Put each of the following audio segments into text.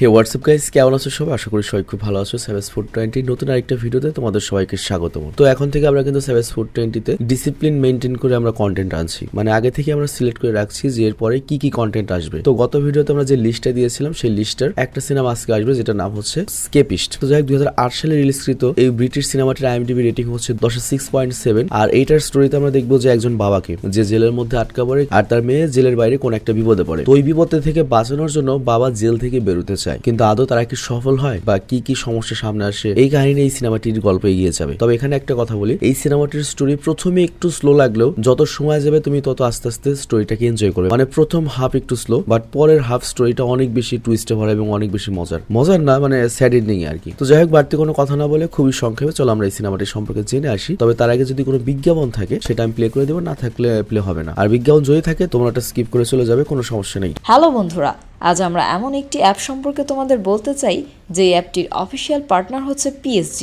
হে WhatsApp guys, কেমন আছো সবাই? আশা করি সবাই খুব ভালো আছো। সেভেজ ফুড 20 নতুন আরেকটা ভিডিওতে তোমাদের সবাইকে স্বাগতম। তো এখন থেকে আমরা কিন্তু সেভেজ ফুড 20তে ডিসিপ্লিন মেনটেন করে আমরা কন্টেন্ট আনছি, মানে আগে থেকে আমরা সিলেক্ট করে রাখছি যে এরপরে কি কি কন্টেন্ট আসবে। তো গত ভিডিওতে আমরা যে লিস্টটা দিয়েছিলাম সেই লিস্টের একটা সিনেমা আজকে আসবে, যেটা নাম হচ্ছে স্কেপিস্ট। তো যাই হোক, 2008 সালে রিলিজকৃত এই ব্রিটিশ সিনেমাটির IMDb রেটিং হচ্ছে 6.7। আর এইটার স্টোরিতে আমরা দেখবো যে একজন বাবাকে যে জেলের মধ্যে আটকা পড়ে আর তার মেয়ে জেলের বাইরে কোন একটা বিপদে পড়ে। তো ওই বিপদ থেকে বাঁচানোর জন্য বাবা জেল থেকে বেরোতে চায়, কিন্তু আদৌ তারা কি সফল হয় বা কি কি সমস্যা সামনে আসে, এই কাহিনী এই সিনেমাটির গল্প এগিয়ে যাবে। তবে এখানে একটা কথা বলি, এই সিনেমাটির স্টোরি প্রথমে একটু স্লো লাগলেও যত সময় যাবে তুমি তত আস্তে আস্তে স্টোরিটাকে এনজয় করবে। মানে প্রথম হাফ একটু স্লো, বাট পরের হাফ স্টোরিটা অনেক বেশি টুইস্টে ভরা এবং অনেক বেশি মজার না, মানে স্যাড এন্ডিং আর কি। তো যাই হোক, বাড়তি কোনো কথা না বলে খুবই সংক্ষেপে চলো আমরা এই সিনেমাটি সম্পর্কে জেনে আসি। তবে তার আগে যদি কোনো বিজ্ঞাপন থাকে সেটা আমি প্লে করে দেবো, না থাকলে প্লে হবে না। আর বিজ্ঞাপন যদি থাকে তোমরা এটা স্কিপ করে চলে যাবে, কোনো সমস্যা নেই। হ্যালো বন্ধুরা, আজ আমরা এমন একটি অ্যাপ সম্পর্কে তোমাদের বলতে চাই যে অ্যাপটির অফিসিয়াল পার্টনার হচ্ছে PSG।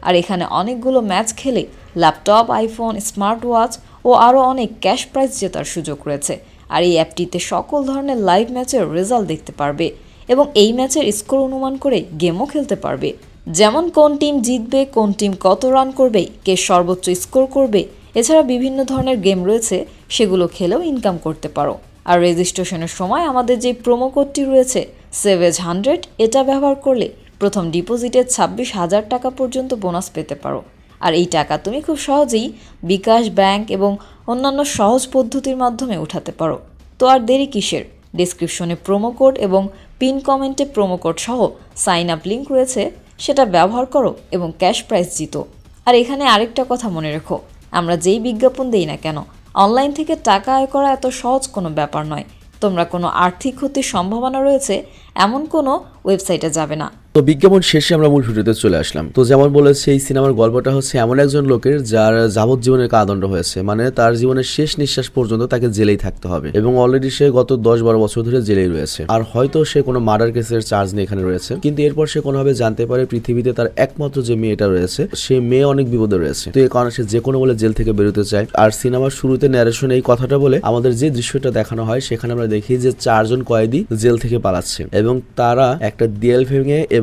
আর এখানে অনেকগুলো ম্যাচ খেলে ল্যাপটপ, আইফোন, স্মার্ট ওয়াচ ও আরও অনেক ক্যাশ প্রাইজ জেতার সুযোগ রয়েছে। আর এই অ্যাপটিতে সকল ধরনের লাইভ ম্যাচের রেজাল্ট দেখতে পারবে এবং এই ম্যাচের স্কোর অনুমান করে গেমও খেলতে পারবে, যেমন কোন টিম জিতবে, কোন টিম কত রান করবে, কে সর্বোচ্চ স্কোর করবে। এছাড়া বিভিন্ন ধরনের গেম রয়েছে, সেগুলো খেলেও ইনকাম করতে পারো। আর রেজিস্ট্রেশনের সময় আমাদের যে প্রোমো কোডটি রয়েছে SAVAGE100, এটা ব্যবহার করলে প্রথম ডিপোজিটে 26,000 টাকা পর্যন্ত বোনাস পেতে পারো। আর এই টাকা তুমি খুব সহজেই বিকাশ, ব্যাংক এবং অন্যান্য সহজ পদ্ধতির মাধ্যমে উঠাতে পারো। তো আর দেরি কিসের? ডেসক্রিপশনে প্রোমো কোড এবং পিন কমেন্টে প্রোমো কোড সহ সাইন আপ লিঙ্ক রয়েছে, সেটা ব্যবহার করো এবং ক্যাশ প্রাইজ জিতো। আর এখানে আরেকটা কথা মনে রেখো, আমরা যেই বিজ্ঞাপন দেই না কেন, অনলাইন থেকে টাকা আয় করা এত সহজ কোনো ব্যাপার নয়। তোমরা কোনো আর্থিক ক্ষতির সম্ভাবনা রয়েছে এমন কোনো ওয়েবসাইটে যাবে না। তো বিজ্ঞাপন শেষে আমরা মূল ভিডিওতে চলে আসলাম। তো যেমন বলেছে, এই সিনেমার গল্পটা হচ্ছে এমন একজন লোকের যার যাবজ্জীবনের কারাদণ্ড হয়েছে, মানে তার জীবনের শেষ নিঃশ্বাস পর্যন্ত তাকে জেলেই থাকতে হবে এবং অলরেডি সে গত 10-12 বছর ধরে জেলেই রয়েছে। আর হয়তো সে কোনো মার্ডার কেসের চার্জ নিয়ে এখানে রয়েছে, কিন্তু এরপর সে কোনোভাবে জানতে পারে পৃথিবীতে তার একমাত্র যে মেয়েটা রয়েছে সে মেয়ে অনেক বিপদে রয়েছে। তো এই কারণে সে যে কোনো বলে জেল থেকে বেরোতে চায়। আর সিনেমার শুরুতে ন্যারেশন এই কথাটা বলে আমাদের যে দৃশ্যটা দেখানো হয়, সেখানে আমরা দেখি যে 4 জন কয়েদি জেল থেকে পালাচ্ছে এবং তারা একটা দেয়াল ভেঙে এবং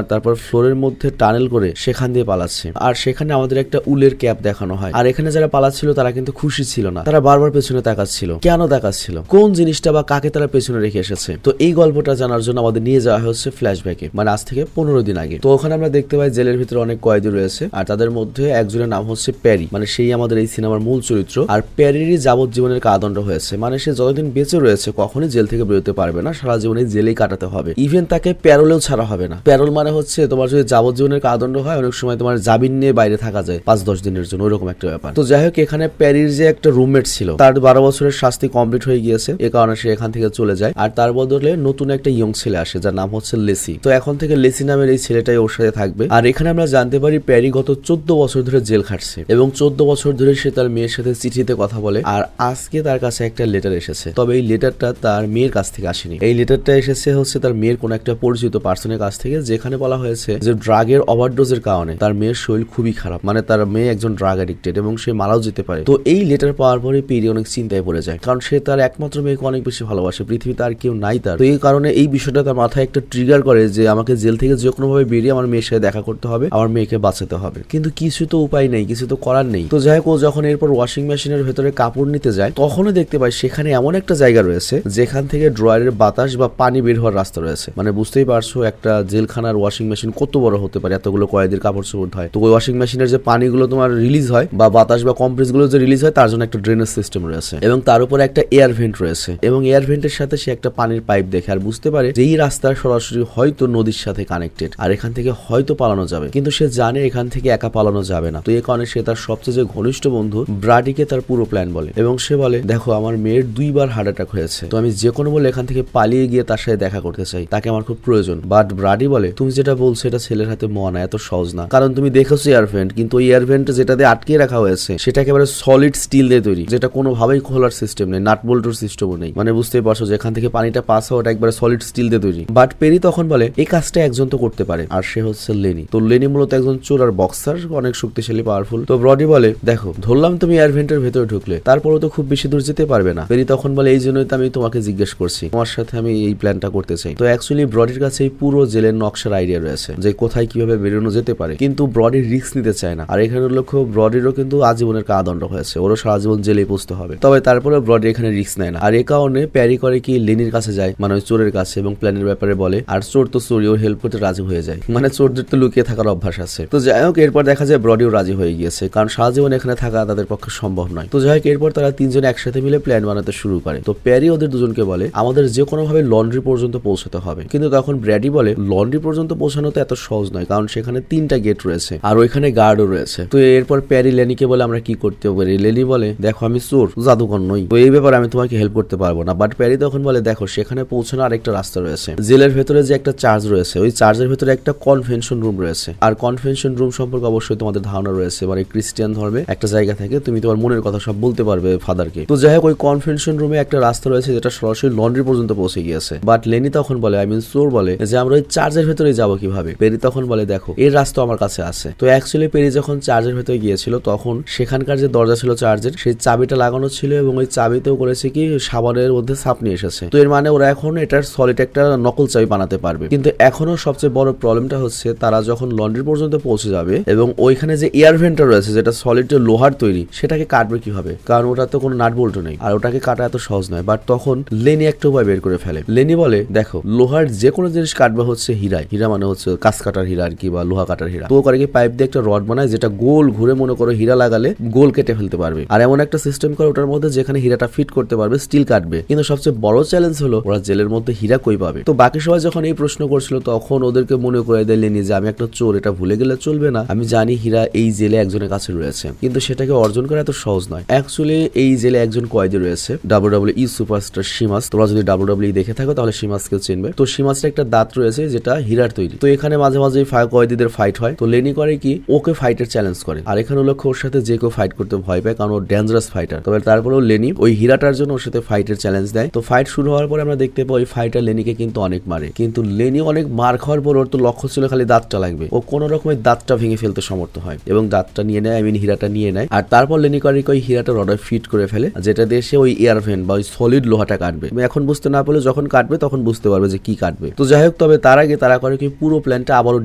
তারপর ফ্লোরের মধ্যে টানেল করে সেখান দিয়ে পালাচ্ছে। আর সেখানে আমাদের একটা উলের ক্যাপ দেখানো হয়। আর এখানে যারা পালাচ্ছিল তারা কিন্তু খুশি ছিল না, তারা বারবার পেছনে তাকাচ্ছিল। কেন তাকাচ্ছিল? কোন জিনিসটা বা কাকে তারা পেছনে রেখে এসেছে? তো এই গল্পটা জানার জন্য আমাদের নিয়ে যাওয়া হচ্ছে ফ্ল্যাশব্যাকে, মানে আজ থেকে 15 দিন আগে। তো ওখানে আমরা দেখতে পাই জেলের ভিতরে অনেক কয়েদি রয়েছে, আর তাদের মধ্যে একজনের নাম হচ্ছে প্যারি, মানে সেই আমাদের এই সিনেমার মূল চরিত্র। আর প্যারিরই যাবজ্জীবনের কারাদণ্ড হয়েছে, মানে সে যতদিন বেঁচে রয়েছে কখনই জেল থেকে বেরোতে পারবে না, সারা জীবনে জেলেই কাটাতে হবে। ইভেন তাকে প্যারোলেও ছাড়া হবে না। প্যারোল মানে হচ্ছে তোমার যদি যাবজ্জীবনের কারাদণ্ড হয়, অনেক সময় তোমার জামিন নিয়ে বাইরে থাকা যায় 5-10 দিনের জন্য, ওইরকম একটা ব্যাপার। তো যাই হোক, এখানে প্যারির যে একটা রুমমেট ছিল তার 12 বছরের শাস্তি কমপ্লিট হয়ে গিয়েছে, এ কারণে সে এখান থেকে চলে যায়। আর তার বদলে নতুন একটা ইয়ং ছেলে আসে যার নাম হচ্ছে লেসি। তো এখন থেকে লেসি নামের এই ছেলেটাই ওর সাথে থাকবে। আর এখানে আমরা জানতে পারি প্যারি গত 14 বছর ধরে জেল খাটছে এবং 14 বছর ধরে সে তার মেয়ের সাথে চিঠিতে কথা বলে। আর আজকে তার কাছে একটা লেটার এসেছে, তবে এই লেটারটা তার মেয়ের কাছ থেকে আসেনি। এই লেটারটা এসেছে হচ্ছে তার মেয়ের কোন একটা পরিচিত পার্সনের কাছ থেকে, যেখানে বলা হয়েছে যে ড্রাগের ওভারডোজের কারণে তার মেয়ের শরীর খুবই খারাপ, মানে তার মেয়ে একজন ড্রাগ অ্যাডিক্টেড এবং সে মারাও যেতে পারে। তো এই লেটার পাওয়ার পরে পেরি অনেক চিন্তায় পড়ে যায়, কারণ সে তার একমাত্র মেয়েকে অনেক বেশি ভালোবাসে, পৃথিবীতে আর কেউ নাই তার। তো এই কারণে এই বিষয়টা তার মাথায় একটা ট্রিগার করে যে আমাকে জেল থেকে যে কোনো ভাবে বেরিয়ে আমার মেয়ের সাথে দেখা করতে হবে, আমার মেয়েকে বাঁচাতে হবে। কিন্তু কিছু তো উপায় নেই, কিছু তো করার নেই। তো যাই হোক, ও যখন এরপর ওয়াশিং মেশিনের ভেতরে কাপড় নিতে যায়, তখনই দেখতে পায় সেখানে এমন একটা জায়গা রয়েছে যেখান থেকে ড্রয়ারের বাতাস বা পানি বের হওয়ার রাস্তা রয়েছে। মানে বুঝতেই পারছো একটা জেলখানার ওয়াশিং মেশিন কত বড় হতে পারে, এতগুলো কয়েদির কাপড় চোপড় হয়। তো ওই ওয়াশিং মেশিনের যে পানিগুলো তোমার রিলিজ হয় বা বাতাস বা কম্প্রেস গুলো যে রিলিজ হয়, তার জন্য একটা ড্রেনেজ সিস্টেম রয়েছে এবং তার উপরে একটা এয়ার ভেন্ট রয়েছে এবং এয়ার ভেন্টের সাথে সে একটা পানির পাইপ দেখে আর বুঝতে পারে যে এই রাস্তা সরাসরি হয়তো নদীর সাথে কানেক্টেড আর এখান থেকে হয়তো পালানো যাবে। কিন্তু সে জানে এখান থেকে একা পালানো যাবে না। তো এই কারণে সে তার সবচেয়ে ঘনিষ্ঠ বন্ধু ব্রাডিকে তার পুরো প্ল্যান বলে এবং সে বলে, দেখো আমার মেয়ের 2 বার হার্ট অ্যাটাক হয়েছে, তো আমি যে কোনো বলে এখান থেকে পালিয়ে গিয়ে তার সাথে দেখা করতে চাই, তাকে আমার খুব প্রয়োজন। বাট ব্রাডি ব্রডি বলে তুমি যেটা বলছো এটা ছেলের হাতে মনা এত সহজ না, কারণ তুমি দেখেছো এয়ারভেন্ট, কিন্তু ওই এয়ারভেন্ট যেটাতে আটকে রাখা হয়েছে সেটা একেবারে সলিড স্টিল দিয়ে তৈরি, যেটা কোনোভাবেই খোলার সিস্টেম নেই, নাট বোল্টের সিস্টেমও নেই। মানে বুঝতেই পারছো যেখান থেকে পানিটা পাস হয় ওটা একবারে সলিড স্টিল দিয়ে তৈরি। বাট পেরি তখন বলে এই কাজটা একজন তো করতে পারে, আর সে হচ্ছে লেনি। তো লেনি মূলত একজন চোর আর বক্সার, অনেক শক্তিশালী পাওয়ারফুল। তো ব্রডি বলে দেখো ধরলাম তুমি এয়ারভেন্টের ভেতরে ঢুকলে, তারপরেও তো খুব বেশি দূর যেতে পারবে না। পেরি তখন বলে এই জন্যই তো আমি তোমাকে জিজ্ঞেস করছি, তোমার সাথে আমি এই প্ল্যানটা করতে চাই। তো অ্যাকচুয়ালি ব্রডির কাছে এই পুরো জেলের নকশার আইডিয়া রয়েছে যে কোথায় কিভাবে বেরোনো যেতে পারে, কিন্তু ব্রডি রিস্ক নিতে চায় না। আর এখানে লক্ষ্য ব্রডিরও কিন্তু আজীবনের কারাদণ্ড হয়েছে, ওরও সারা জীবন জেলেই পুষতে হবে। তবে তারপরে ব্রডি এখানে রিস্ক নেয় না, আর এ কারণে প্যারি করে কি লেনির কাছে যায়, মানে ওই চোরের কাছে, এবং প্ল্যানের ব্যাপারে বলে। আর চোর তো চোরি, ওর হেল্প করতে রাজি হয়ে যায়, মানে চোরদের তো লুকিয়ে থাকার অভ্যাস আছে। তো যাই হোক এরপর দেখা যায় ব্রডিও রাজি হয়ে গিয়েছে, কারণ সারা জীবন এখানে থাকা তাদের পক্ষে সম্ভব নয়। তো যাই হোক এরপর তারা তিনজন একসাথে মিলে প্ল্যান বানাতে শুরু করে। তো প্যারি ওদের দুজনকে বলে আমাদের যে কোনো ভাবে লন্ড্রি পর্যন্ত পৌঁছাতে হবে, কিন্তু তখন ব্র্যাডি বলে লন্ড্রি পর্যন্ত পৌঁছানো তো এত সহজ নয়, কারণ সেখানে 3টা গেট রয়েছে আর ওইখানে গার্ডও রয়েছে। তো এরপর প্যারি লেনিকে বলে আমরা কি করতে পারি। লেনি বলে দেখো আমি চোর, জাদুকর নই, তো এই ব্যাপারে আমি তোমাকে হেল্প করতে পারবো না। বাট প্যারি তখন বলে দেখো সেখানে পৌঁছানোর আরেকটা রাস্তা রয়েছে, জেলের ভেতরে যে একটা চার্জ রয়েছে ওই চার্জের ভেতরে একটা কনভেনশন রুম রয়েছে, আর কনভেনশন রুম সম্পর্কে অবশ্যই তোমাদের ধারণা রয়েছে, মানে খ্রিস্টান ধর্মে একটা জায়গা থেকে তুমি তোমার মনের কথা সব বলতে পারবে ফাদারকে। তো যাই হোক ওই কনভেনশন রুমে একটা রাস্তা রয়েছে যেটা সরাসরি লন্ড্রি পর্যন্ত পৌঁছে গিয়েছে। বাট লেনি তখন বলে আই মিন চোর বলে যে আমরা ওই চার্জের ভেতরে যাবো কিভাবে। পেরি তখন বলে দেখো এর রাস্তা আমার কাছে আছে। তো অ্যাকচুয়ালি পেরি যখন চার্জের ভেতরে গিয়েছিল তখন সেখানকার যে দরজা ছিল চার্জের সেই চাবিটা লাগানো ছিল, এবং ওই চাবিতেও করেছে কি সাবানের মধ্যে ছাপ নিয়ে এসেছে। তো এর মানে ওরা এখন এটার সলিড একটা নকল চাবি বানাতে পারবে। কিন্তু এখনো সবচেয়ে বড় প্রবলেমটা হচ্ছে তারা যখন লন্ড্রি পর্যন্ত পৌঁছে যাবে এবং ওইখানে যে এয়ারভেন্টটা রয়েছে যেটা সলিড লোহার তৈরি সেটাকে কাটবে কিভাবে, কারণ ওটা তো কোনো নাট বল্টু নেই, আর ওটাকে কাটা এত সহজ নয়। বাট তখন লেনি একটা উপায় বের করে ফেলে। লেনি বলে দেখো লোহার যে কোনো জিনিস কাটবে হচ্ছে হীরায়, হীরা মানে হচ্ছে কাঁচ কাটার হীরা আর কি, বা লোহা কাটার হীরা। তো করে কি পাইপ দিয়ে একটা রড বানায় যেটা গোল ঘুরে মনে করো হীরা লাগালে গোল কেটে ফেলতে পারবে, আর এমন একটা সিস্টেম করে ওটার মধ্যে যেখানে হীরাটা ফিট করতে পারবে স্টিল কাটবে। কিন্তু সবচেয়ে বড় চ্যালেঞ্জ হলো ওরা জেলের মধ্যে হীরা কই পাবে। তো বাকি সবাই যখন এই প্রশ্ন করছিল তখন ওদেরকে মনে করে দেয় লেনি যে আমি একটা চোর, এটা ভুলে গেলে চলবে না, আমি জানি হীরা এই জেলে একজনের কাছে রয়েছে, কিন্তু সেটাকে অর্জন করা এত সহজ নয়। অ্যাকচুয়ালি এই জেলে একজন কয়েদি রয়েছে WWE সুপারস্টার শিমাস। তোমরা যদি WWE দেখে থাকো তাহলে শিমাসকে চিনবে। তো শিমাসের একটা দাঁত রয়েছে যেটা হীরার তৈরি। তো এখানে মাঝে মাঝে কয়েদিদের ফাইট হয়। তো লেনি করে কি ওকে ফাইটের চ্যালেঞ্জ করে, আর এখানে লক্ষ্য ওর সাথে যে কেউ ফাইট করতে ভয় পায় কারণ ও ডেঞ্জারাস ফাইটার। তবে তারপরেও লেনি ওই হীরাটার জন্য ওর সাথে ফাইটের চ্যালেঞ্জ দেয়। তো ফাইট শুরু হওয়ার পরে আমরা দেখতে পাই ওই ফাইটার লেনিকে কিন্তু অনেক মারে, কিন্তু লেনি অনেক মার খাওয়ার পর ওর তো লক্ষ্য ছিল খালি দাঁতটা লাগবে, ও কোনো রকমের দাঁতটা ভেঙে ফেলতে সমর্থ হয় এবং দাঁতটা নিয়ে নেয়, হীরাটা নিয়ে নেয়। আর তারপর লেনি করে ওই হীরাটা রডে ফিট করে ফেলে, যেটা দিয়ে সে ওই এয়ারভেন্ট বা ওই সলিড লোহাটা কাটবে। এখন বুঝতে না পারলে যখন কাটবে তখন বুঝতে পারবে যে কি কাটবে। তো যাই হোক তবে তার আগে তারা করে কি পুরো প্ল্যানটা আবারও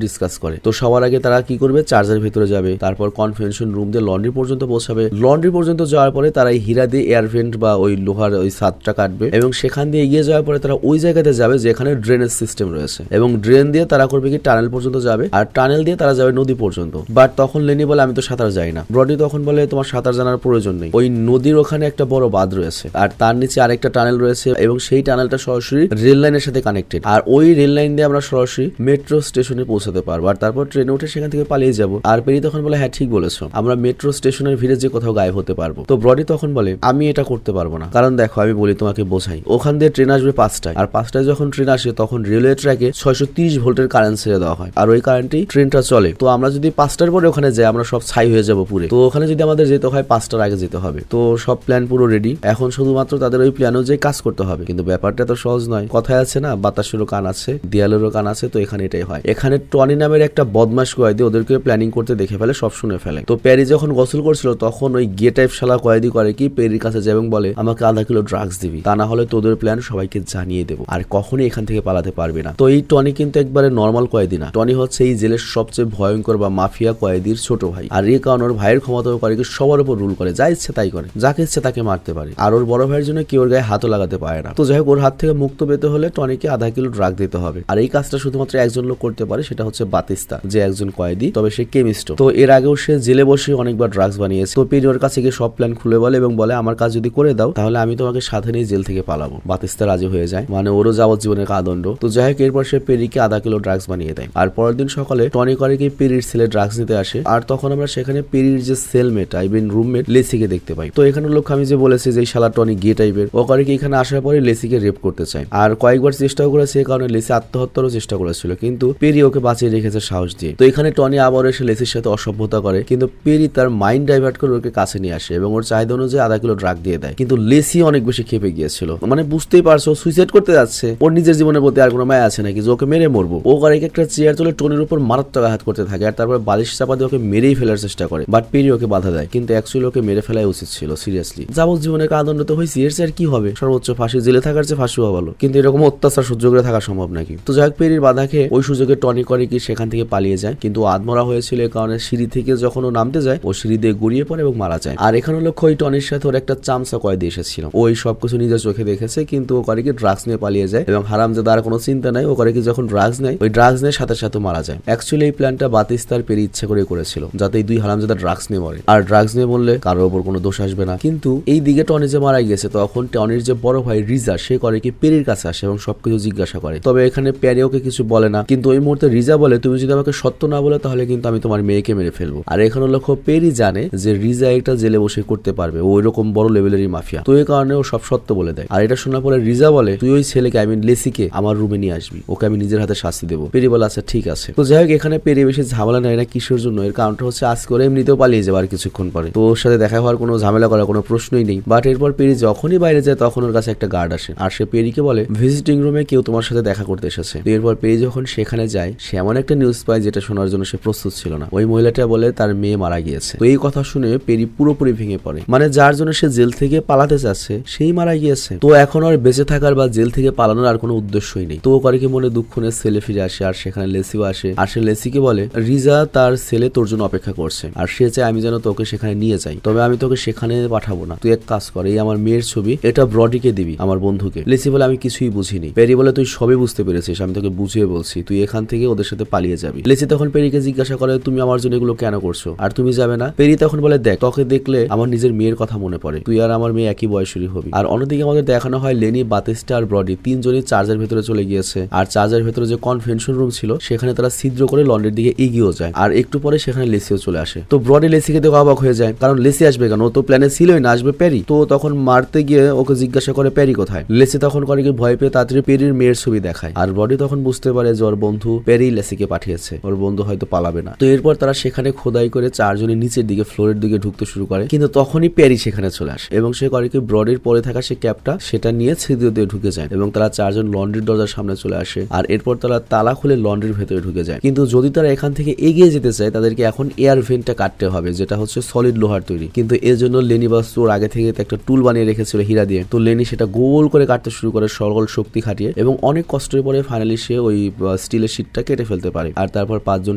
ডিসকাস করে। তো সবার আগে তারা কি করবে, চার্জের ভিতরে যাবে, তারপর কনভেনশন রুম দিয়ে লন্ড্রি পর্যন্ত পৌঁছাবে। লন্ড্রি পর্যন্ত যাওয়ার পরে তারা এই হীরা দিয়ে এয়ারভেন্ট বা ওই লোহার ওই ছাদটা কাটবে, এবং সেখান দিয়ে এগিয়ে যাওয়ার পরে তারা ওই জায়গাতে যাবে যেখানে ড্রেনেজ সিস্টেম রয়েছে, এবং ড্রেন দিয়ে তারা করবে কি টানেল পর্যন্ত যাবে, আর টানেল দিয়ে তারা যাবে নদী পর্যন্ত। বাট তখন লেনি বলে আমি তো সাঁতার যাই না। ব্রডি তখন বলে তোমার সাঁতার জানার প্রয়োজন নেই, ওই নদীর ওখানে একটা বড় বাঁধ রয়েছে আর তার নিচে আরেকটা টানেল রয়েছে, এবং সেই টানেলটা সরাসরি রেল লাইনের সাথে কানেক্টেড, আর ওই রেল লাইন দিয়ে আমরা সরাসরি মেট্রো স্টেশনে পৌঁছাতে পারবো, আর তারপর ট্রেনে উঠে সেখান থেকে পালিয়ে যাবো। আর পেরি তখন বলে হ্যাঁ ঠিক বলেছো, আমরা মেট্রো স্টেশনের ভিড়ে যে কোথাও গায়েব হতে পারবো। তো ব্রডি তখন বলে আমি এটা করতে পারবো না, কারণ দেখো আমি বলি তোমাকে বোঝাই, ওখান দিয়ে ট্রেন আসবে 5টায়, আর 5টায় যখন ট্রেন আসে তখন রেলওয়ে ট্র্যাকে 630 ভোল্টের কারেন্ট ছেড়ে দেওয়া হয়, আর ওই কারেন্টেই ট্রেনটা চলে। তো আমরা যদি 5টার পরে ওখানে যাই আমরা সব ছাই হয়ে যাবো পুরে। তো ওখানে যদি আমাদের যেতে হয় 5টার আগে যেতে হবে। তো সব প্ল্যান পুরো রেডি, এখন শুধুমাত্র তাদের ওই প্ল্যান অনুযায়ী কাজ করতে হবে। কিন্তু ব্যাপারটা তো সহজ নয়, কথায় আছে না বাতাসেরও কান আছে দেয়ালেরও কান আছে। তো এখানে এটাই হয়। এখানে টনি নামের একটা বদমাশ কয়েদি ওদেরকে প্ল্যানিং করতে দেখে ফেলে, সব শুনে ফেলে। তো প্যারি যখন গোসল করছিল তখন ওই গে টাইপ শালা কয়েদি করে কি পেরির কাছে যায় এবং বলে আমাকে আধা কিলো ড্রাগস দিবি, তা না হলে তোদের প্ল্যান সবাইকে জানিয়ে দেবো, আর কখনোই এখান থেকে পালাতে পারবে না। তো এই টনি কিন্তু একবারে নর্মাল কয়েদি না, টনি হচ্ছে এই জেলের সবচেয়ে ভয়ঙ্কর বা মাফিয়া কয়েদির ছোট ভাই। আর এই কারণ ওর ভাইয়ের ক্ষমতাও করে কি সবার উপর রুল করে, যা ইচ্ছে তাই করে, যাকে ইচ্ছে তাকে মারতে পারে, আর ওর বড় ভাইয়ের জন্য কেউ ওর গায়ে হাতও লাগাতে পারে না। তো যাই হোক ওর হাত থেকে মুক্ত পেতে হলে টনিকে আধা কিলো ড্রাগ দিতে হবে, আর এই কাজটা শুধুমাত্র একজন লোক করতে পারে, সেটা হচ্ছে বাতিস্তা, যে একজন কয়েদি, তবে সে কেমিস্ট। তো এর আগেও সে জেলে বসে অনেকবার ড্রাগস বানিয়েছে। তো পেরি ওর কাছে গিয়ে সব প্ল্যান খুলে বলে এবং বলে আমার কাজ যদি করে দাও তাহলে আমি তোমাকে সাথে নিয়ে জেল থেকে পালাবো। বাতিস্তা রাজি হয়ে যায়, মানে ওরও যাবজ্জীবনের কারাদণ্ড। তো যাই হোক এরপর সে পেরিকে আধা কিলো ড্রাগস বানিয়ে দেয়, আর পরের দিন সকালে টনি করে কি পেরির সেলে ড্রাগস নিতে আসে, আর তখন আমরা সেখানে পেরির যে সেলমেট আই মিন রুমমেট লেসিকে দেখতে পাই। তো এখানে লোক আমি যে বলেছি যে শালা টনি গে টাইপের, ও করে কি এখানে আসার পরে লেসিকে রেপ করতে চায়, আর কয়েকবার চেষ্টাও করেছে, এই কারণে লেসি আত্মহত্যারও চেষ্টা চেষ্টা করেছিল, কিন্তু পেরি ওকে বাঁচিয়ে রেখেছে সাহস দিয়ে। তো এখানে টনি আবার এসে লেসির সাথে অসভ্যতা করে, কিন্তু পেরি তার মাইন্ড ডাইভার্ট করে ওকে কাছে নিয়ে আসে এবং ওর চাহিদা অনুযায়ী আধা কিলো ড্রাগ দিয়ে দেয়। কিন্তু লেসি অনেক বেশি খেপে গিয়েছিল, মানে বুঝতেই পারছো সুইসাইড করতে যাচ্ছে, ওর নিজের জীবনের প্রতি আর কোনো মায়া আছে নাকি যে ওকে মেরে মরবো। ও করে একটা চেয়ার তুলে টনির উপর মারাত্মক আঘাত করতে থাকে আর তারপর বালিশ চাপা দিয়ে ওকে মেরেই ফেলার চেষ্টা করে, বাট পেরি ওকে বাধা দেয়। কিন্তু অ্যাকচুয়ালি ওকে মেরে ফেলাই উচিত ছিল। সিরিয়াসলি যাবজ্জীবনের কারাদণ্ড তো হয়েছে, এর চেয়ে আর কি হবে, সর্বোচ্চ ফাঁসি, জেলে থাকার চেয়ে ফাঁসি হওয়া ভালো। কিন্তু এরকম অত্যাচার সহ্য করে থাকা সম্ভব নাকি? তো যাই হোক, পেরির বাধা খেয়ে ওই সুযোগে টনি করে কি সেখান থেকে পালিয়ে যায়, কিন্তু আধমরা হয়েছিল এই কারণে সিঁড়ি থেকে যখন ও নামতে যায় ও সিঁড়ি দিয়ে গড়িয়ে পড়ে এবং মারা যায়। আর এখানে লক্ষ্য ওই টনির সাথে ওর একটা চামচা কয়েদি এসেছিল, ওই সবকিছু নিজের চোখে দেখেছে, কিন্তু ও করে কি ড্রাগস নিয়ে পালিয়ে যায় এবং হারামজাদা আর কোনো চিন্তা নাই, ও করে কি যখন ড্রাগস নেয় ওই ড্রাগস নিয়ে সাথে সাথে মারা যায়। অ্যাকচুয়ালি এই প্ল্যানটা বাতিস্তার পেরি ইচ্ছা করে করেছিল যাতে এই দুই হারামজাদা ড্রাগস নিয়ে মরে, আর ড্রাগস নিয়ে বললে কারোর উপর কোনো দোষ আসবে না। কিন্তু এই দিকে টনি যে মারা গেছে তখন টনির যে বড় ভাই রিজা সে করে কি পেরির কাছে আসে এবং সবকিছু জিজ্ঞাসা করে। তবে এখানে পেরি ওকে কিছু বলে না, কিন্তু ওই মুহূর্তে রিজা বলে তুমি যদি আমাকে সত্য না বলে তাহলে কিন্তু আমি তোমার মেয়েকে মেরে ফেলবো। আর এখানে লক্ষ্য পেরি জানে যে রিজা এটা জেলে বসে করতে পারবে, ও এরকম বড় লেভেলেরই মাফিয়া, তো এই কারণে ও সব সত্য বলে দেয়। আর এটা শোনার পরে রিজা বলে তুই ওই ছেলেকে লেসিকে আমার রুমে নিয়ে আসবি, ওকে আমি নিজের হাতে শাস্তি দেবো। পেরি বলে আচ্ছা ঠিক আছে। তো যাই হোক, এখানে পেরি বেশি ঝামেলা নেয় না কিসের জন্য, এর কারণটা হচ্ছে আজ করে এমনিতেও পালিয়ে যাবে আর কিছুক্ষণ পরে, তো ওর সাথে দেখা হওয়ার কোনো ঝামেলা করার কোনো প্রশ্নই নেই। বাট এরপর পেরি যখনই বাইরে যায় তখন ওর কাছে একটা গার্ড আসে আর সে পেরিকে বলে ভিজিটিং রুমে কেউ তোমার সাথে দেখা করতে এসেছে। তো এরপর পেরি যখন সেখানে যায় সে এমন একটা নিউজ পায় যেটা শোনার জন্য সে প্রস্তুত ছিল না। ওই মহিলাটা বলে তার মেয়ে মারা গিয়েছে। তো এই কথা শুনে পেরি পুরোপুরি ভেঙে পড়ে, মানে যার জন্য সে জেল থেকে পালাতে চাচ্ছে সেই মারা গিয়েছে। তো এখন আর বেঁচে থাকার বা জেল থেকে পালানোর আর কোনো উদ্দেশ্যই নেই। তো ও করে কি মনে দুঃখ নিয়ে ছেলে ফিরে আসে আর সেখানে লেসিও আসে আর সে লেসিকে বলে রিজা তার ছেলে তোর জন্য অপেক্ষা করছে আর সে চায় আমি যেন তোকে সেখানে নিয়ে যাই, তবে আমি তোকে সেখানে পাঠাবো না, তুই এক কাজ কর এই আমার মেয়ের ছবি এটা ব্রডিকে দিবি, আমার বন্ধুকে। লেসি বলে আমি কিছুই বুঝিনি। পেরি বলে তুই সবই বুঝতে পেরেছিস, আমি তোকে বুঝিয়ে বলছি, তুই এখান থেকে ওদের সাথে পালিয়ে যাবি। লেসি তখন পেরিকে জিজ্ঞাসা করে তুমি আমার জন্য এগুলো কেন করছো আর তুমি যাবে না? পেরি তখন বলে দেখ তোকে দেখলে আমার নিজের মেয়ের কথা মনে পড়ে, তুই আর আমার মেয়ে একই বয়সেরই হবি। আর অন্যদিকে আমাদের দেখানো হয় লেনি, বাতিস্টা আর ব্রডি তিনজনই চার্জের ভেতরে চলে গিয়েছে আর চার্জের ভেতরে যে কনভেনশন রুম ছিল সেখানে তারা ছিদ্র করে লন্ড্রির দিকে এগিয়েও যায় আর একটু পরে সেখানে লেসিও চলে আসে। তো ব্রডি লেসিকে দেখে অবাক হয়ে যায়, কারণ লেসি আসবে কেন, ও তো প্ল্যানে ছিলই না আসবে পেরি। তো তখন মারতে গিয়ে ওকে জিজ্ঞাসা করে পেরি কোথায়। লেসি তখন করে কি ভয় পেয়ে তাড়াতাড়ি পেরির মেয়ের ছবি দেখায় আর ব্রডি তখন বুঝতে পারে যে ওর বন্ধু পেরি লেসিকে পাঠিয়েছে, ওর বন্ধু হয়তো পালাবে না। তো এরপর তারা সেখানে খোদাই করে চারজনের নিচের দিকে ফ্লোরের দিকে ঢুকতে শুরু করে, কিন্তু তখনই পেরি সেখানে চলে আসে এবং সে করে কি ব্রডির পরে থাকা সে ক্যাপটা সেটা নিয়ে ছিদ্র দিয়ে ঢুকে যায় এবং তারা চারজন লন্ড্রির দরজার সামনে চলে আসে আর এরপর তারা তালা খুলে লন্ড্রির ভেতরে ঢুকে যায়। কিন্তু যদি তারা এখান থেকে এগিয়ে যেতে চায় তাদেরকে এখন এয়ার ভেন্টটা কাটতে হবে যেটা হচ্ছে সলিড লোহার তৈরি, কিন্তু এর জন্য লেনি বাস্তুর আগে থেকে একটা টুল বানিয়ে রেখেছিল হীরা দিয়ে। তো লেনি সেটা গোল করে কাটতে শুরু করে সকল শক্তি খাটিয়ে এবং অনেক কষ্টের পরে ফাইনালি সে ওই স্টিলের শীটটা কেটে ফেলতে পারে আর তারপর পাঁচজন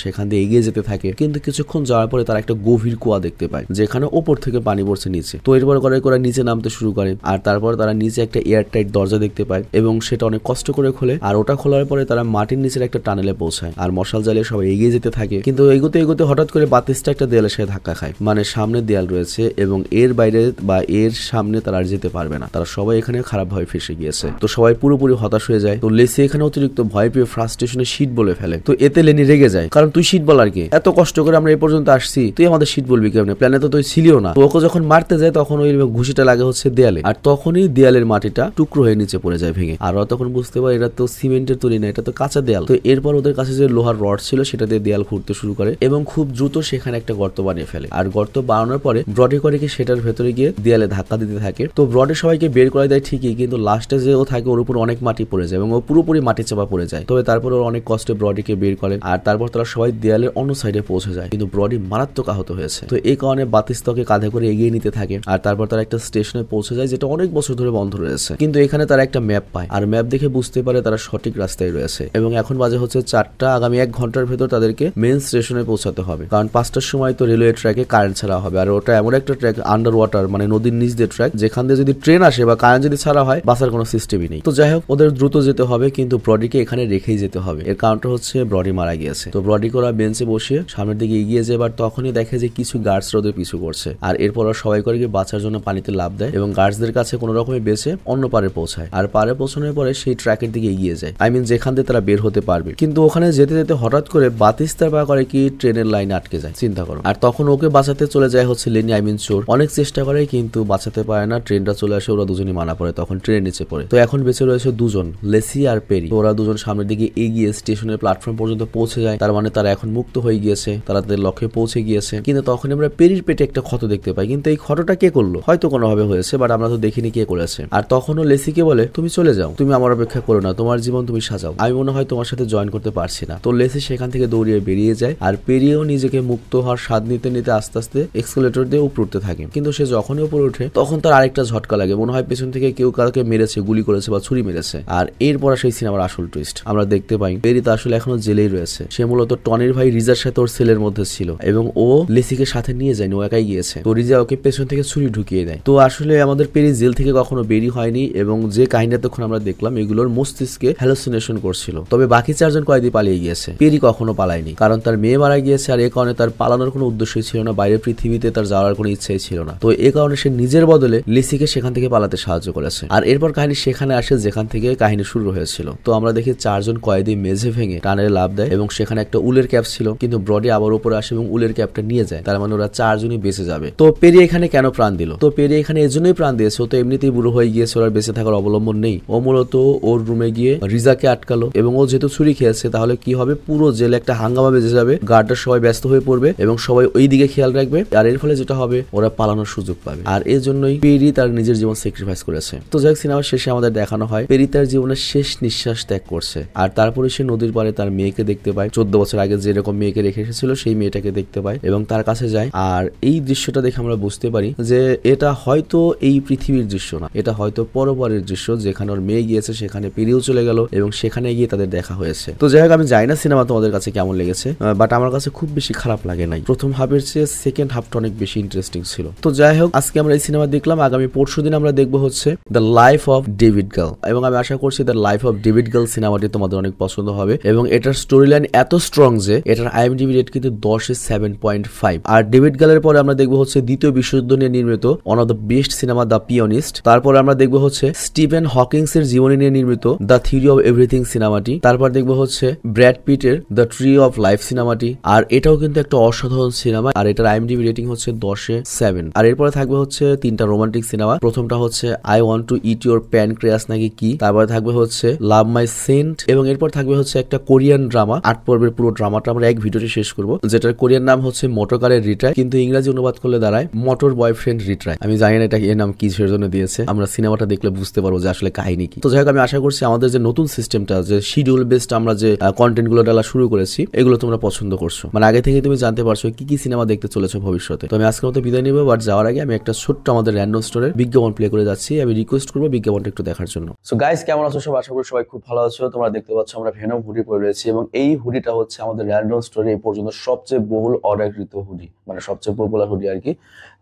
সেখান দিয়ে এগিয়ে যেতে থাকে। কিন্তু কিছুক্ষণ যাওয়ার পরে তারা একটা গভীর কুয়া দেখতে পায় যেখানে ওপর থেকে পানি পড়ছে নিচে। তো এরপর করে নিচে নামতে শুরু করে আর তারপর তারা নিচে একটা এয়ার টাইট দরজা দেখতে পায় এবং সেটা অনেক কষ্ট করে খোলে আর ওটা খোলার পরে তারা মাটির নিচের একটা টানেলে পৌঁছায় আর মশাল জ্বালিয়ে সবাই এগিয়ে যেতে থাকে। কিন্তু এগোতে এগোতে হঠাৎ করে বাতিসটা একটা দেয়ালের সাথে ধাক্কা খায়, মানে সামনে দেয়াল রয়েছে এবং এর বাইরে বা এর সামনে তারা আর যেতে পারবে না, তারা সবাই এখানে খারাপ ভাবে ফেসে গিয়েছে। তো সবাই পুরোপুরি হতাশ হয়ে যায়। তো লেসি এখানে অতিরিক্ত ভয় পেয়ে ফ্রাস্ট্রেশনে শীত বলে ফেলে। তো এতে লেনি রেগে যায়, কারণ তুই শীত বলার কে, এত কষ্ট করে আমরা এ পর্যন্ত আসছি, তুই আমাদের শীত বলবি কেমনে, প্ল্যানে তো তুই ছিলিও না। তো ওকে যখন মারতে যায় তখন ওই ঘুষিটা লাগে হচ্ছে দেয়ালে আর তখনই দেয়ালের মাটিটা টুকরো হয়ে নিচে পড়ে যায় ভেঙে। আর তখন বুঝতে পারে এটা তো সিমেন্টের তৈরি না, এটা তো কাঁচা দেয়াল। তো এরপর ওদের কাছে যে লোহার রড ছিল সেটা দিয়ে দেয়াল খুঁড়তে শুরু করে এবং খুব দ্রুত সেখানে একটা গর্ত বানিয়ে ফেলে আর গর্ত বানানোর পরে ব্রডি করে কি সেটার ভেতরে গিয়ে দেয়ালে ধাক্কা দিতে থাকে। তো ব্রডি সবাইকে বের করে দেয় ঠিকই, কিন্তু লাস্টে যে ও থাকে ওর উপর অনেক মাটি পড়ে যায় এবং ও পুরোপুরি মাটি চাপা পড়ে যায়। তবে তারপর ওর অনেক কষ্টে ব্রডিকে বের করে আর তারপর তারা সবাই দেয়ালের অন্য সাইডে পৌঁছে যায়, কিন্তু ব্রডি মারাত্মক আহত হয়েছে। তো এই কারণে বাতিস্তকে কাঁধে করে এগিয়ে নিতে থাকে আর তারপর তারা একটা স্টেশনে পৌঁছে যায় যেটা অনেক বছর ধরে বন্ধ রয়েছে। কিন্তু এখানে তারা একটা ম্যাপ পায় আর ম্যাপ দেখে বুঝতে পারে তারা সঠিক রাস্তায় রয়েছে এবং এখন বাজে হচ্ছে 4টা। আগামী 1 ঘন্টার ভেতর তাদেরকে মেন স্টেশনে পৌঁছাতে হবে, কারণ 5টার সময় তো রেলওয়ে ট্র্যাকে কারেন্ট ছাড়া হবে আর ওটা এমন একটা ট্র্যাক আন্ডার ওয়াটার, মানে নদীর নিচ দিয়ে ট্র্যাক, যেখান দিয়ে যদি ট্রেন আসে বা কারেন্ট যদি ছাড়া হয় বাসার কোনো সিস্টেমই নেই। তো যাই হোক ওদের দ্রুত যেতে হবে, কিন্তু ব্রডিকে এখানে রেখেই যেতে হবে। এর কারণটা হচ্ছে ব্রডি মারা গিয়েছে। তো ব্রডিকে ওরা বেঞ্চে বসিয়ে সামনের দিকে এগিয়ে যায়, এবার তখনই দেখে যে কিছু গার্ডসরা ওদের পিছু করছে আর এরপর ওরা সবাই করে গিয়ে বাঁচার জন্য পানিতে লাফ দেয় এবং গার্ডসদের কাছে কোনো রকমে বেঁচে অন্য পারে পৌঁছায় আর পারে পৌঁছানোর পরে সেই ট্র্যাকের দিকে এগিয়ে যায়, যেখান দিয়ে তারা বের হতে পারবে। কিন্তু ওখানে যেতে যেতে হঠাৎ করে বাতিস্তার বা করে কি ট্রেনের লাইনে আটকে যায়, চিন্তা করো। আর তখন ওকে বাঁচাতে চলে যায় হচ্ছে লেনি চোর। অনেক চেষ্টা করে কিন্তু বাঁচাতে পারে না, ট্রেনটা চলে আসে, ওরা দুজনই মানা পড়ে, তখন ট্রেনের নিচে পড়ে। তো এখন বেঁচে রয়েছে দুজন, লেসি আর পেরি। ওরা দুজন সামনে সামনের দিকে এগিয়ে স্টেশনের প্ল্যাটফর্ম পর্যন্ত পৌঁছে যায়, তার মানে তারা এখন মুক্ত হয়ে গিয়েছে, তারা তাদের লক্ষ্যে পৌঁছে গিয়েছে। কিন্তু তখন আমরা পেরির পেটে একটা ক্ষত দেখতে পাই, কিন্তু এই ক্ষতটা কে করলো? হয়তো কোনোভাবে হয়েছে, বাট আমরা তো দেখিনি কে করেছে। আর তখনও লেসিকে বলে তুমি চলে যাও, তুমি আমার অপেক্ষা করো না, তোমার জীবন তুমি সাজাও, আমি মনে হয় তোমার সাথে জয়েন করতে পারছি না। তো লেসি সেখান থেকে দৌড়িয়ে বেরিয়ে যায়, আর পেরিয়েও নিজেকে মুক্ত হওয়ার স্বাদ নিতে নিতে আস্তে আস্তে এক্সকেলেটর দিয়ে উপরে উঠতে থাকে। কিন্তু সে যখনই উপরে ওঠে তখন তার আরেকটা ঝটকা লাগে, মনে হয় পেছন থেকে কেউ কাউকে মেরেছে, গুলি করেছে বা ছুরি মেরেছে। আর এরপর সেই সিনেমার আসল টুইস্ট আমরা দেখতে পাই, পেরি তো আসলে এখনো জেলেই রয়েছে। সে মূলত টনির ভাই রিজার সাথে ওর সেলের মধ্যে ছিল এবং ও লেসিকে সাথে নিয়ে যায়নি, ও একাই গিয়েছে। তো রিজা ওকে পেছন থেকে ছুরি ঢুকিয়ে দেয়। তো আসলে আমাদের পেরি জেল থেকে কখনো বেরি হয়নি এবং যে কাহিনী তখন আমরা দেখলাম এগুলোর মস্তিষ্কে হ্যালুসিনেশন করছিল। তবে বাকি 4 জন কয়েদি পালিয়ে গিয়েছে, পেরি কখনো পালায়নি, কারণ তার মেয়ে মারা গিয়েছে। আর এ কারণে তার পালানোর কোনো উদ্দেশ্যই ছিল না, বাইরের পৃথিবীতে তার যাওয়ার কোনো ইচ্ছাই ছিল না। তো এ কারণে সে নিজের বদলে লেসিকে সেখান থেকে পালাতে সাহায্য করেছে। আর এরপর কাহিনী সেখানে আসে যেখান থেকে কাহিনী শুরু হয়েছিল। তো আমরা দেখি 4 জন কয়েদি মেঝে ভেঙে টানেলে লাফ দেয় এবং সেখানে একটা উলের ক্যাপ ছিল, কিন্তু ব্রডি আবার উপরে আসে এবং উলের ক্যাপটা নিয়ে যায়। তার মানে ওরা 4 জনই বেঁচে যাবে। তো পেরি এখানে কেন প্রাণ দিল? তো পেরি এখানে এজন্যই প্রাণ দিয়েছে, ও তো এমনিতেই বুড়ো হয়ে গিয়েছে, ওর বেঁচে থাকার অবলম্বন নেই। ও মূলত ওর রুমে গিয়ে রিজাকে আটকালো এবং ও যেহেতু ছুরি খেয়েছে তাহলে কি হবে, পুরো জেলে একটা হাঙ্গামা বেজে যাবে, গার্ডরা সবাই ব্যস্ত হয়ে পড়বে এবং সবাই ওই দিকে খেয়াল রাখবে। আর এর ফলে যেটা হবে, ওরা পালানোর সুযোগ পাবে। আর এর জন্যই পেরি তার নিজের জীবন স্যাক্রিফাইস করেছে। তো যাই হোক, সিনেমার শেষে আমাদের দেখানো হয় পেরি তার জীবনের শেষ নিঃশ্বাস ত্যাগ করছে। আর তারপরে সে নদীর পাড়ে তার মেয়েকে দেখতে পায়, 14 বছর আগে যেরকম মেয়েকে রেখে এসেছিল সেই মেয়েটাকে দেখতে পায় এবং তার কাছে যায়। আর এই দৃশ্যটা দেখে আমরা বুঝতে পারি যে এটা হয়তো এই পৃথিবীর দৃশ্য না, এটা হয়তো পরপরের দৃশ্য, যেখানে ওর মেয়ে গিয়েছে সেখানে পেরিও চলে গেল এবং সেখানে গিয়ে তাদের দেখা হয়েছে। তো যাই হোক, আমি জানি না সিনেমা তোমাদের কাছে কেমন লেগেছে, বাট আমার কাছে খুব বেশি খারাপ লাগে নাই। প্রথম হাফের চেয়ে সেকেন্ড হাফটা অনেক বেশি ইন্টারেস্টিং ছিল। তো যাই হোক, আজকে আমরা এই সিনেমা দেখলাম। আগামী পরশুদিন আমরা দেখবো হচ্ছে the life of David girl, এবং আমি আশা করছি the life of David girl সিনেমাটি তোমাদের অনেক পছন্দ হবে এবং এটার স্টোরি লাইন এত স্ট্রং যে এটার IMDb রেট কিন্তু 10-এ 7.5। আর ডেভিড গার্লের পরে আমরা দেখবো হচ্ছে দ্বিতীয় বিশ্বযুদ্ধ নিয়ে নির্মিত one of the best cinema the pianist. তারপর আমরা দেখবো হচ্ছে স্টিফেন হকিংস এর জীবনী নিয়ে নির্মিত দ্য থিওরি অফ এভরিথিং সিনেমাটি। তারপর দেখবো হচ্ছে ব্র্যাড পিটের দ্য ট্রি অফ লাইফ সিনেমাটি। আর এটাও কিন্তু একটা অসাধারণ সিনেমা, আর এটার IMDb রেটিং হচ্ছে 10-এ 7। আর এরপরে থাকবে হচ্ছে 3টা রোমান্টিক সিনেমা। প্রথমটা হচ্ছে I want to it your pancreas নাকি কি, তারপরে থাকবে হচ্ছে লাভ মাই সেন্ট, এবং এরপর থাকবে হচ্ছে একটা কোরিয়ান ড্রামা। 8 পর্বের পুরো ড্রামাটা আমরা এক ভিডিওতে শেষ করবো, যেটার কোরিয়ান নাম হচ্ছে মোটরকারের রিট্রাই, কিন্তু ইংরেজি অনুবাদ করলে দাঁড়ায় মোটর বয়ফ্রেন্ড রিট্রাই। আমি জানি না এটা এর নাম কিসের জন্য দিয়েছে, আমরা সিনেমাটা দেখলে বুঝতে পারবো যে আসলে কাহিনী কি। তো যাই হোক, আমি আশা করছি আমাদের যে নতুন সিস্টেমটা, যে শিডিউল বেসড আমরা যে কন্টেন্ট গুলো ডালা শুরু করেছি, এগুলো তোমরা পছন্দ করছো, মানে আগে থেকে তুমি জানতে পারছো কি কি সিনেমা দেখতে চলেছো ভবিষ্যতে। তো আমি আজকের মতো বিদায় নিবো, বাট যাওয়ার আগে আমি একটা ছোট্ট আমাদের র্যান্ডম স্টোরের বিজ্ঞাপন প্লে করে যাচ্ছি। আমি রিকোয়েস্ট করবো বিজ্ঞাপনটা একটু দেখার জন্য। সো গাইস, কেমন আছো সব? আশা করি সবাই খুব ভালো আছো। তোমরা দেখতে পাচ্ছ আমরা ভেনম হুডি পরে রয়েছি এবং এই হুডিটা হচ্ছে আমাদের র্যান্ডম স্টোরে এই পর্যন্ত সবচেয়ে বহুল অর্ডারকৃত হুডি, মানে সবচেয়ে পপুলার হুডি আর কি।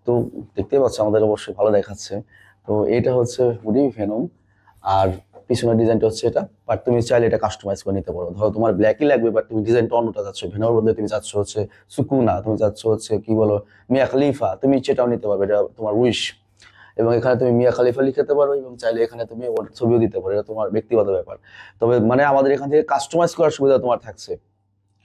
তো দেখতে পাচ্ছ আমাদের অবশ্যই ভালো দেখাচ্ছে। তো এটা হচ্ছে হুডি ভেনম, আর পিছনের ডিজাইনটা হচ্ছে এটা। বাট তুমি চাইলে এটা কাস্টমাইজ করে নিতে পারো। ধরো তোমার ব্ল্যাকই লাগবে, বাট তুমি ডিজাইনটা অন্যটা চাচ্ছ, ভেনমের বদলে তুমি চাচ্ছ হচ্ছে সুকুনা, তুমি চাচ্ছ হচ্ছে কি বলো মিয়া খলিফা, তুমি সেটাও নিতে পারবে, এটা তোমার উইশ। এবং এখানে তুমি মিয়া খলিফা লিখতে পারো এবং চাইলে এখানে তুমি ওর ছবিও দিতে পারো, এটা তোমার ব্যক্তিগত ব্যাপার। তবে মানে আমাদের এখান থেকে কাস্টমাইজ করার সুবিধা তোমার থাকছে।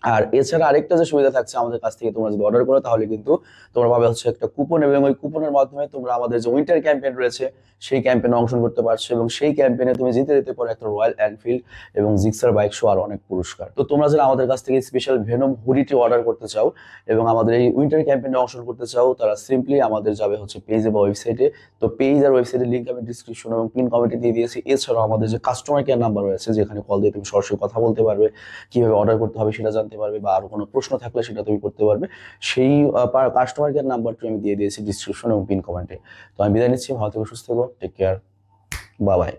আর এছাড়া আরেকটা যে সুবিধা থাকছে আমাদের কাছ থেকে, তোমরা যদি অর্ডার করো তাহলে কিন্তু তোমরা পাবে হচ্ছে একটা কুপন, এবং ওই কুপনের মাধ্যমে তোমরা আমাদের যে উইন্টার ক্যাম্পেইন রয়েছে সেই ক্যাম্পেইনে অংশগ্রহণ করতে পারছো এবং সেই ক্যাম্পেইনে তুমি জিতে যেতে পারো একটা রয়্যাল এনফিল্ড এবং জিক্সার বাইক সহ আর অনেক পুরস্কার। তো তোমরা যারা আমাদের কাছ থেকে স্পেশাল ভেনম হুডিটি অর্ডার করতে চাও এবং আমাদের এই উইন্টার ক্যাম্পেইনে অংশগ্রহণ করতে চাও, তারা সিম্পলি আমাদের যাবে হচ্ছে পেজে বা ওয়েবসাইটে। তো পেজ আর ওয়েবসাইটের লিঙ্ক আমি ডিসক্রিপশন এবং পিন কমেন্টে দিয়ে দিয়েছি। এছাড়াও আমাদের যে কাস্টমার কেয়ার নাম্বার রয়েছে, যেখানে কল দিয়ে তুমি সরাসরি কথা বলতে পারবে, কিভাবে অর্ডার করতে হবে সেটা জানতে পারবে, বা আরো কোনো প্রশ্ন থাকলে সেটা তুমি করতে পারবে, সেই কাস্টমার কেয়ার নাম্বারটি আমি দিয়ে দিয়েছি ডিসক্রিপশন এবং পিন কমেন্টে। তো আমি বিদায় নিচ্ছি, ভালো থেকো, সুস্থ থেকো, টেক কেয়ার, বাই বাই।